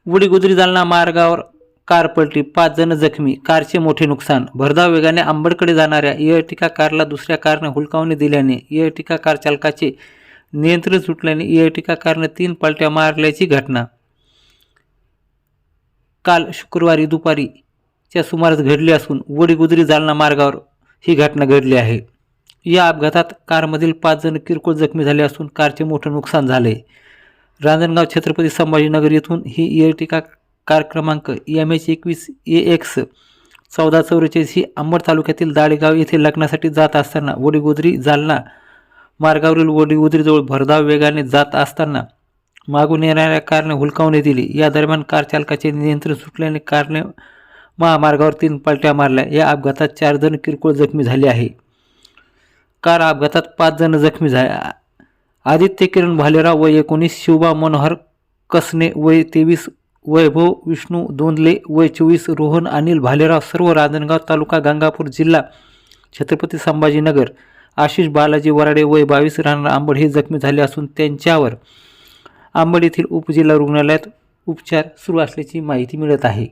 वडीगुद्री जालना मार्गावर कार पलटी, 5 जण जखमी, कारचे मोठे नुकसान। भरधाव वेगाने अंबडकडे जाणाऱ्या इअर्टिका कारला दुसऱ्या कारने हुलकावणी दिल्याने इअर्टिका कार चालकाचे नियंत्रण सुटल्याने इअर्टिका कारने 3 पलट्या मारल्याची घटना काल शुक्रवारी दुपारीच्या सुमारास घडली असून वडीगुद्री जालना मार्गावर ही घटना घडली आहे। या अपघातात कारमधील 5 जण किरकोळ जखमी झाले असून कारचे मोठे नुकसान झाले। रांजणगाव छत्रपती संभाजीनगर येथून ही इअर्टिका कार क्रमांक MH21 AX 1444 ही अंबड तालुक्यातील दाडेगाव येथे लग्नासाठी जात असताना वडीगुद्री जालना मार्गावरील वडीगुद्रीजवळ भरधाव वेगाने जात असताना मागून येणाऱ्या कारने हुलकावणी दिली। या दरम्यान कार चालकाचे नियंत्रण सुटल्याने कारने महामार्गावर 3 पलट्या मारल्या। या अपघातात 4 जण किरकोळ जखमी झाले आहे। कार अपघातात 5 जण जखमी झाले। आदित्य किरण भालेराव वय 19, शिवबा मनोहर कसने वय 23, वैभव विष्णू दोंदले वय 24, रोहन अनिल भालेराव सर्व रांजणगाव तालुका गंगापूर जिल्हा छत्रपती संभाजीनगर, आशिष बालाजी वराडे वय 22 राहणार अंबड हे जखमी झाले असून त्यांच्यावर अंबड येथील उपजिल्हा रुग्णालयात उपचार सुरू असल्याची माहिती मिळत आहे।